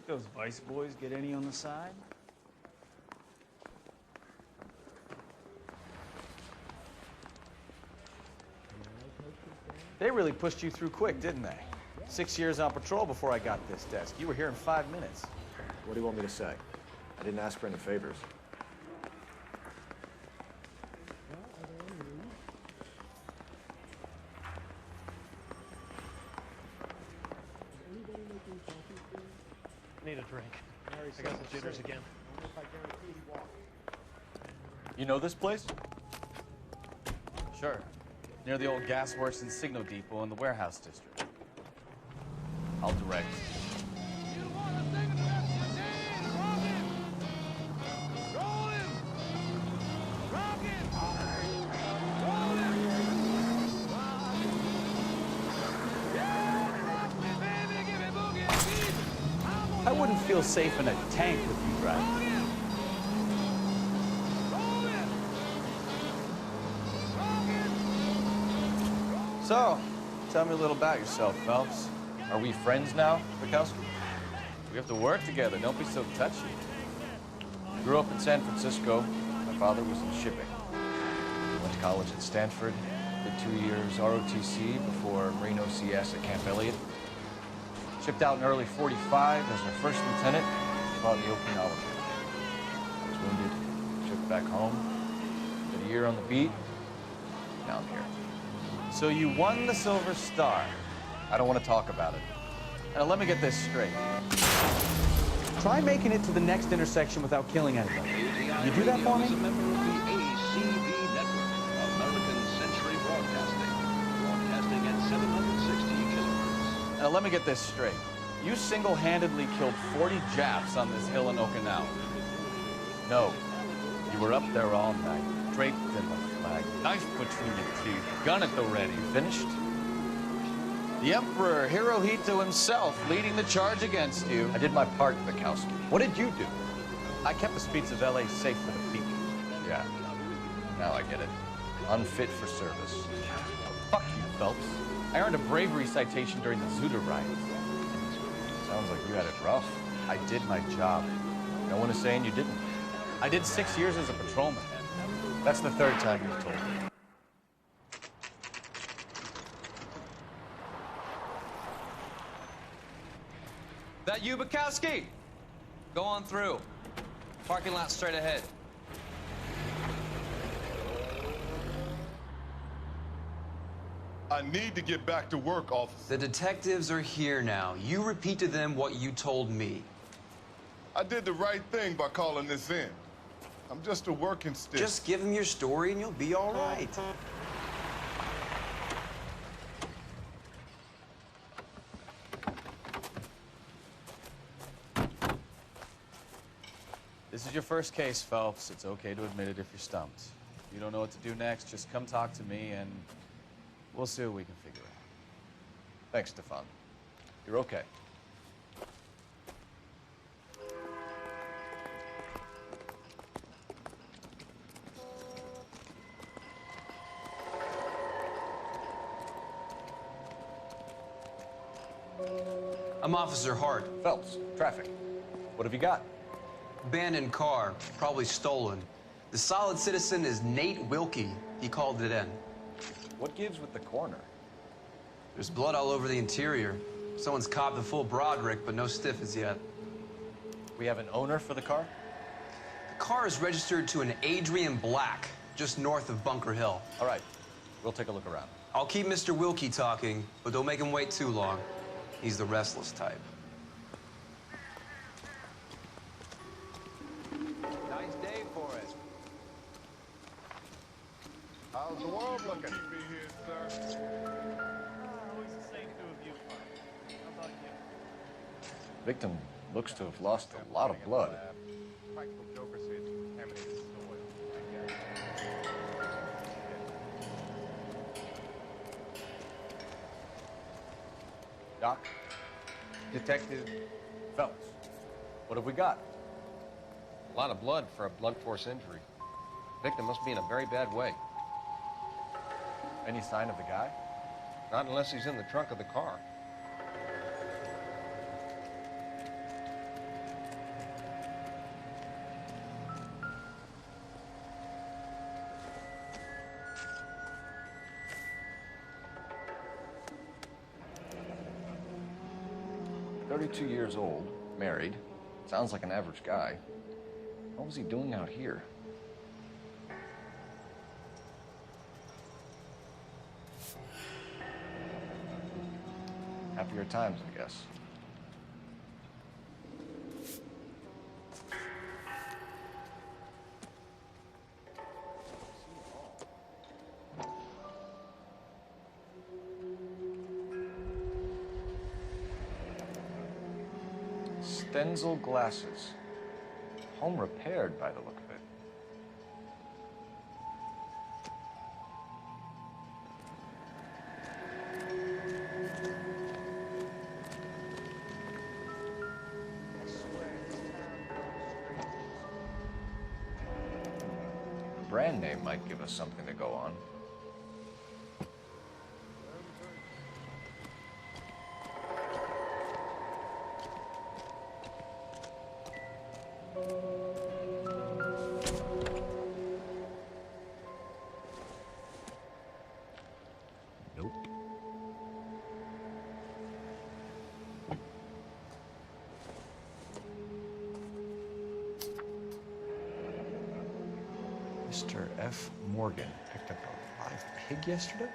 those Vice boys get any on the side? They really pushed you through quick, didn't they? 6 years on patrol before I got this desk. You were here in 5 minutes. What do you want me to say? I didn't ask for any favors. Need a drink. I got the jitters again. You know this place? Sure. Near the old gas works and signal depot in the warehouse district. I'll direct. I wouldn't feel safe in a tank with you driving. So, tell me a little about yourself, Phelps. Are we friends now, Bukowski? We have to work together. Don't be so touchy. Grew up in San Francisco. My father was in shipping. Went to college at Stanford. Did 2 years ROTC before Marine OCS at Camp Elliott. Shipped out in early '45 as a first lieutenant. Fought in the Okinawa campaign. I was wounded. Shipped back home. Did a year on the beat. Now I'm here. So you won the Silver Star. I don't want to talk about it. Now let me get this straight. Try making it to the next intersection without killing anybody. You do that for me? A member of the ACB network, American Century Broadcasting, broadcasting at 760 kilohertz. Now let me get this straight. You single-handedly killed 40 Japs on this hill in Okinawa. No, you were up there all night, draped in the flag, knife between your teeth, gun at the ready. Finished? The Emperor Hirohito himself leading the charge against you. I did my part, Bukowski. What did you do? I kept the streets of L.A. safe for the people. Yeah, now I get it. Unfit for service. Fuck you, Phelps. I earned a bravery citation during the Zuda riots. Sounds like you had it rough. I did my job. No one is saying you didn't. I did 6 years as a patrolman. That's the third time you've told me. That you, Bukowski? Go on through. Parking lot straight ahead. I need to get back to work, officer. The detectives are here now. You repeat to them what you told me. I did the right thing by calling this in. I'm just a working stick. Just give them your story and you'll be all right. This is your first case, Phelps. It's okay to admit it if you're stumped. If you don't know what to do next, just come talk to me and we'll see what we can figure out. Thanks, Stefan. You're okay. I'm Officer Hart. Phelps, traffic. What have you got? Abandoned car, probably stolen. The solid citizen is Nate Wilkie. He called it in. What gives with the coroner? There's blood all over the interior. Someone's copped the full Broderick, but no stiff as yet. We have an owner for the car? The car is registered to an Adrian Black, just north of Bunker Hill. All right, we'll take a look around. I'll keep Mr. Wilkie talking, but don't make him wait too long. He's the restless type. Nice day for it. How's the world looking? Keep me here, sir. Always the same two of you. How about you? Victim looks to have lost a lot of blood. Practical joker says you contaminated soil. Doc? Detective, Phelps, what have we got? a lot of blood for a blunt force injury. Victim must be in a very bad way. Any sign of the guy? Not unless he's in the trunk of the car. 32 years old, married. Sounds like an average guy. What was he doing out here? Happier times, I guess. Stenzel glasses. Home repaired by the look of it. Brand name might give us something to go on. Nope. Mr. F. Morgan picked up a live pig yesterday?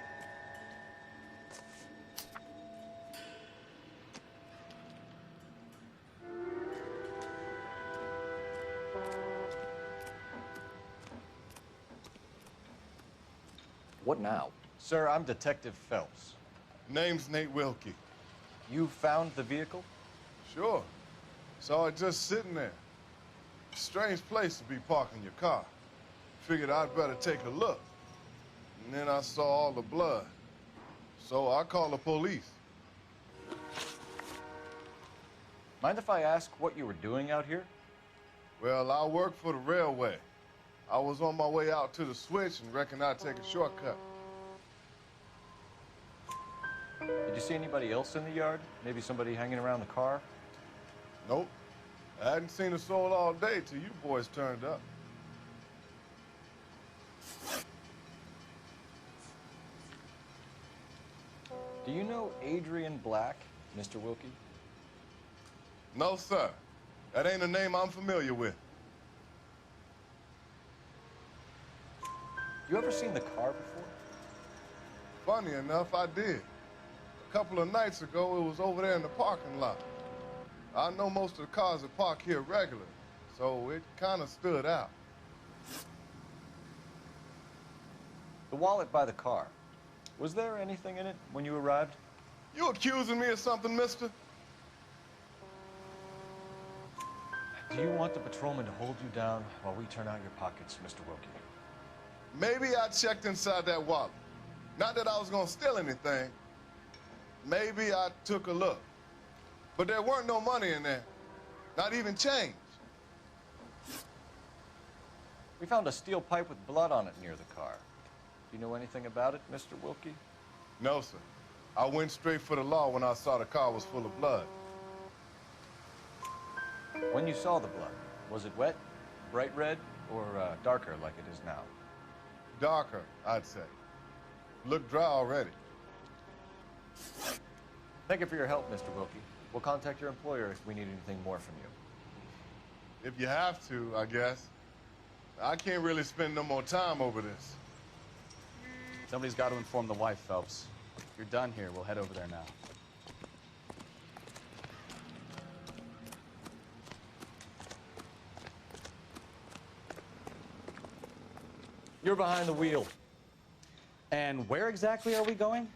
What now? Sir, I'm Detective Phelps. Name's Nate Wilkie. You found the vehicle? Sure. Saw it just sitting there. Strange place to be parking your car. Figured I'd better take a look. And then I saw all the blood. So I called the police. Mind if I ask what you were doing out here? Well, I work for the railway. I was on my way out to the switch and reckoned I'd take a shortcut. Did you see anybody else in the yard? Maybe somebody hanging around the car? Nope. I hadn't seen a soul all day till you boys turned up. Do you know Adrian Black, Mr. Wilkie? No, sir. That ain't a name I'm familiar with. You ever seen the car before? Funny enough, I did. A couple of nights ago, it was over there in the parking lot. I know most of the cars that park here regularly, so it kind of stood out. The wallet by the car. Was there anything in it when you arrived? You accusing me of something, mister? Do you want the patrolman to hold you down while we turn out your pockets, Mr. Wilkie? Maybe I checked inside that wallet. Not that I was gonna steal anything. Maybe I took a look. But there weren't no money in there. Not even change. We found a steel pipe with blood on it near the car. Do you know anything about it, Mr. Wilkie? No, sir. I went straight for the law when I saw the car was full of blood. When you saw the blood, was it wet, bright red, or darker like it is now? Darker, I'd say. Looked dry already. Thank you for your help, Mr. Wilkie. We'll contact your employer if we need anything more from you. If you have to, I guess. I can't really spend no more time over this. Somebody's got to inform the wife, Phelps. If you're done here, we'll head over there now. You're behind the wheel. And where exactly are we going?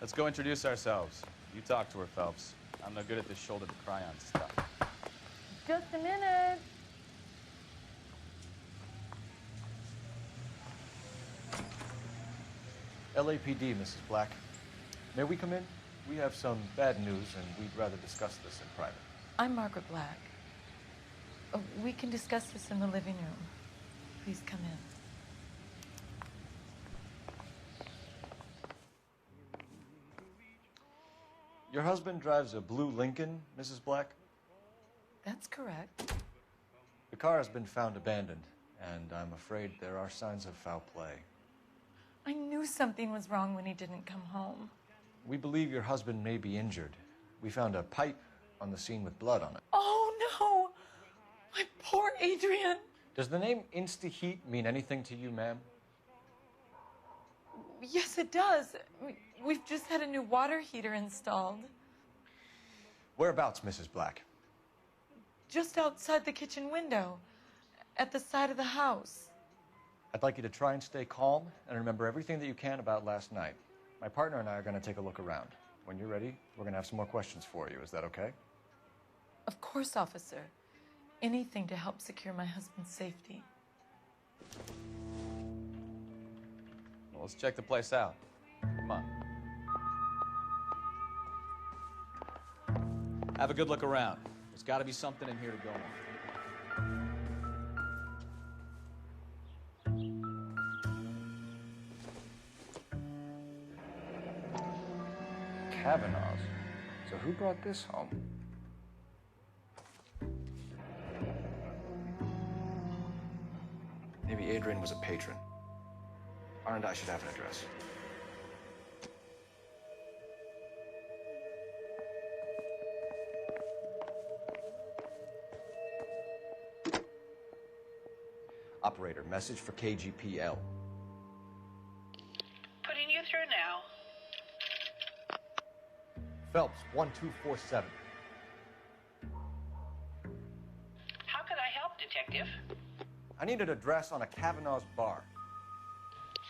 Let's go introduce ourselves. You talk to her, Phelps. I'm no good at this shoulder to cry on stuff. Just a minute. LAPD, Mrs. Black. May we come in? We have some bad news, and we'd rather discuss this in private. I'm Margaret Black. We can discuss this in the living room. Please come in. Your husband drives a blue Lincoln, Mrs. Black? That's correct. The car has been found abandoned, and I'm afraid there are signs of foul play. I knew something was wrong when he didn't come home. We believe your husband may be injured. We found a pipe on the scene with blood on it. Oh, no! My poor Adrian! Does the name Insta-Heat mean anything to you, ma'am? Yes, it does. We've just had a new water heater installed. Whereabouts, Mrs. Black? Just outside the kitchen window, at the side of the house. I'd like you to try and stay calm and remember everything that you can about last night. My partner and I are going to take a look around. When you're ready, we're going to have some more questions for you. Is that okay? Of course, officer. Anything to help secure my husband's safety. Well, let's check the place out. Come on. Have a good look around. There's got to be something in here to go on. Kavanaugh's. So who brought this home? Maybe Adrian was a patron. Arnold and I should have an address. Operator, message for KGPL. Putting you through now. Phelps, 1247. How could I help, Detective? I need an address on a Kavanaugh's bar.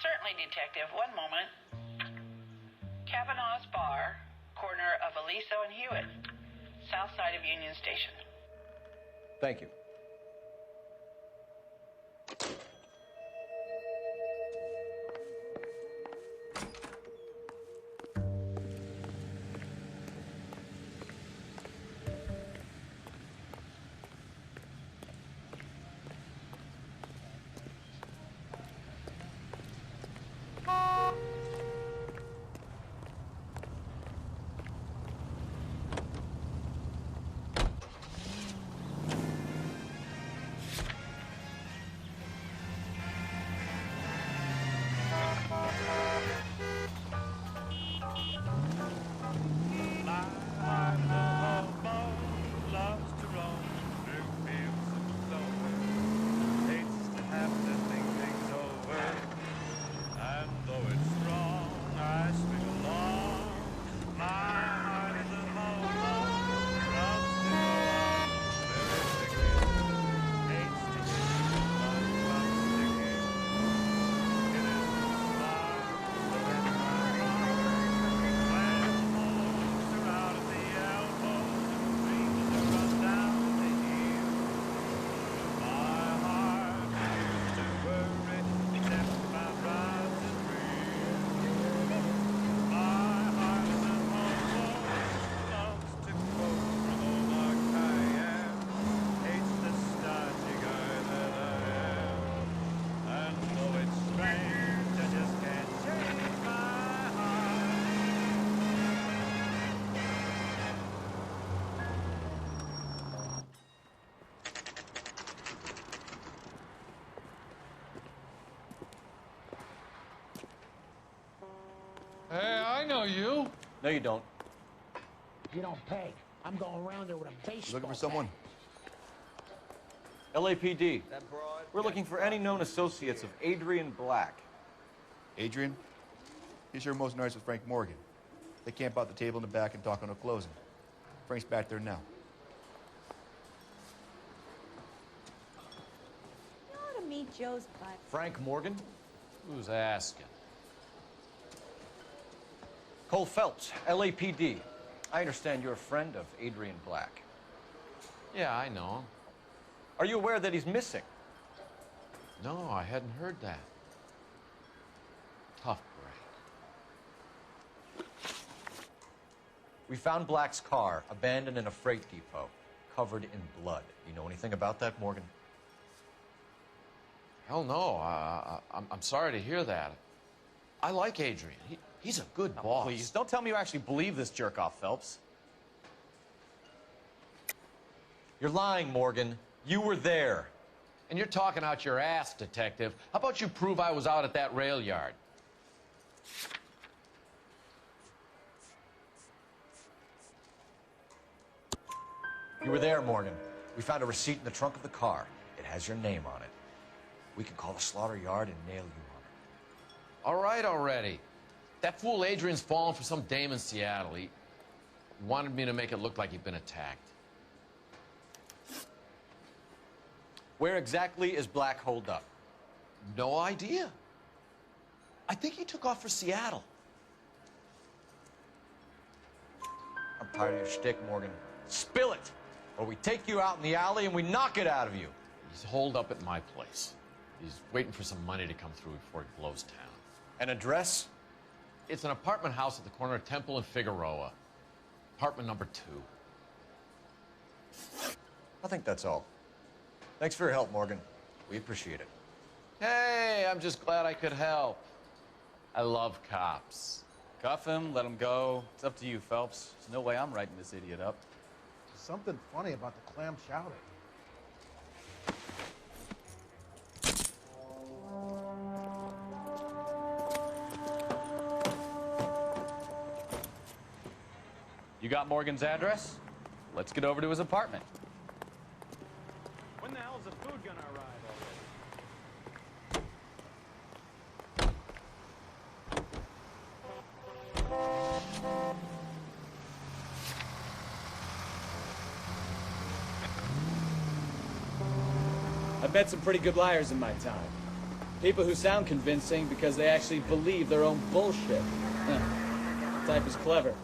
Certainly, Detective. One moment. Kavanaugh's Bar, corner of Aliso and Hewitt, south side of Union Station. Thank you. Hey, I know you. No, you don't. You don't pay. I'm going around there with a baseball Looking for someone? bat. LAPD. We're looking for any known associates of Adrian Black. Adrian? He's here most nights with Frank Morgan. They camp out the table in the back and talk on a closing. Frank's back there now. You ought to meet Joe's butt. Frank Morgan? Who's asking? Cole Phelps, LAPD. I understand you're a friend of Adrian Black. Yeah, I know him. Are you aware that he's missing? No, I hadn't heard that. Tough break. We found Black's car, abandoned in a freight depot, covered in blood. You know anything about that, Morgan? Hell no. I'm sorry to hear that. I like Adrian. He's a good boss. Please, don't tell me you actually believe this jerk-off, Phelps. You're lying, Morgan. You were there. And you're talking out your ass, detective. How about you prove I was out at that rail yard? You were there, Morgan. We found a receipt in the trunk of the car. It has your name on it. We can call the slaughter yard and nail you on it. All right already. That fool Adrian's fallen for some dame in Seattle. He wanted me to make it look like he'd been attacked. Where exactly is Black holed up? No idea. I think he took off for Seattle. I'm tired of your shtick, Morgan. Spill it, or we take you out in the alley and we knock it out of you. He's holed up at my place. He's waiting for some money to come through before he blows town. An address? It's an apartment house at the corner of Temple and Figueroa. Apartment number 2. I think that's all. Thanks for your help, Morgan. We appreciate it. Hey, I'm just glad I could help. I love cops. Cuff him, let him go. It's up to you, Phelps. There's no way I'm writing this idiot up. There's something funny about the clam chowder. You got Morgan's address? Let's get over to his apartment. When the hell's the food gonna arrive I've met some pretty good liars in my time. People who sound convincing because they actually believe their own bullshit. The type is clever,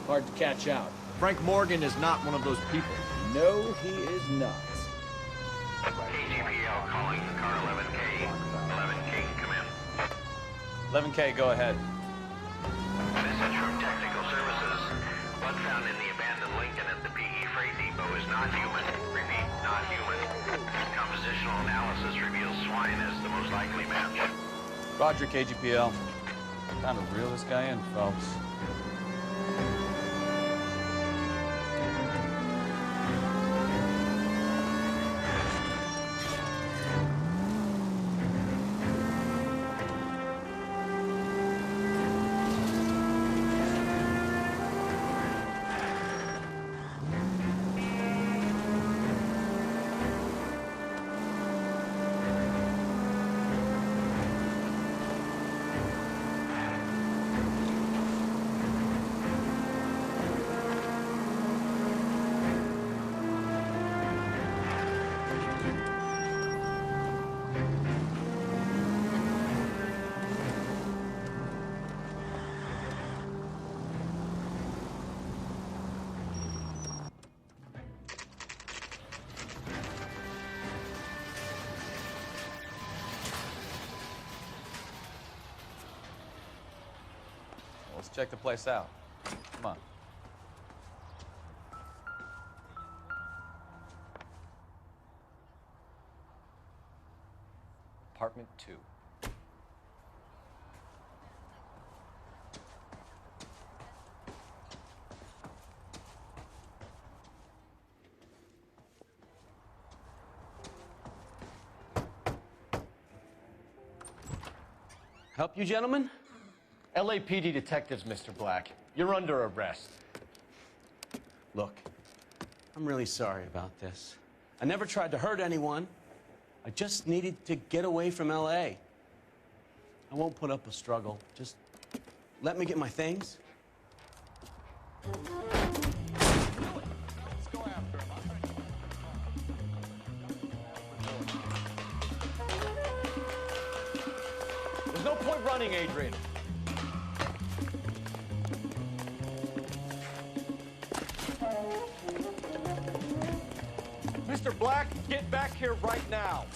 hard to catch out. Frank Morgan is not one of those people. No, he is not. KGPL calling car 11K. 11K, come in. 11K, go ahead. Message from Technical Services. Blood found in the abandoned Lincoln at the PE freight depot is not human. Repeat, not human. Compositional analysis reveals swine as the most likely match. Roger, KGPL. Time to reel this guy in, Phelps. Let's check the place out. Come on. Apartment 2. Help you, gentlemen? LAPD detectives, Mr. Black. You're under arrest. Look, I'm really sorry about this. I never tried to hurt anyone. I just needed to get away from L.A. I won't put up a struggle. Just let me get my things. There's no point running, Adrian. Mr. Black, get back here right now.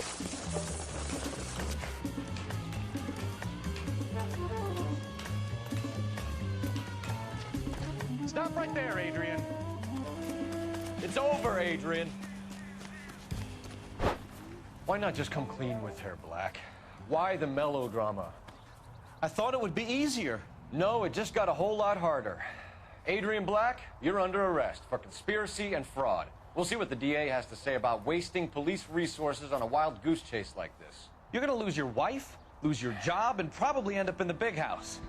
Stop right there, Adrian. It's over, Adrian. Why not just come clean with her, Black? Why the melodrama? I thought it would be easier. No, it just got a whole lot harder. Adrian Black, you're under arrest for conspiracy and fraud. We'll see what the DA has to say about wasting police resources on a wild goose chase like this. You're gonna lose your wife, lose your job, and probably end up in the big house.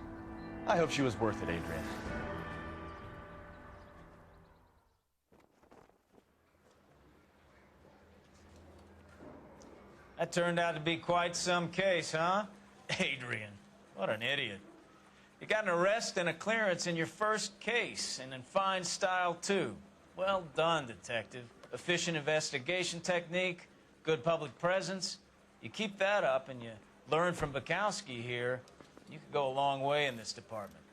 I hope she was worth it, Adrian. That turned out to be quite some case, huh? Adrian, what an idiot. You got an arrest and a clearance in your first case, and in fine style, too. Well done, detective. Efficient investigation technique, good public presence. You keep that up and you learn from Bukowski here, you could go a long way in this department.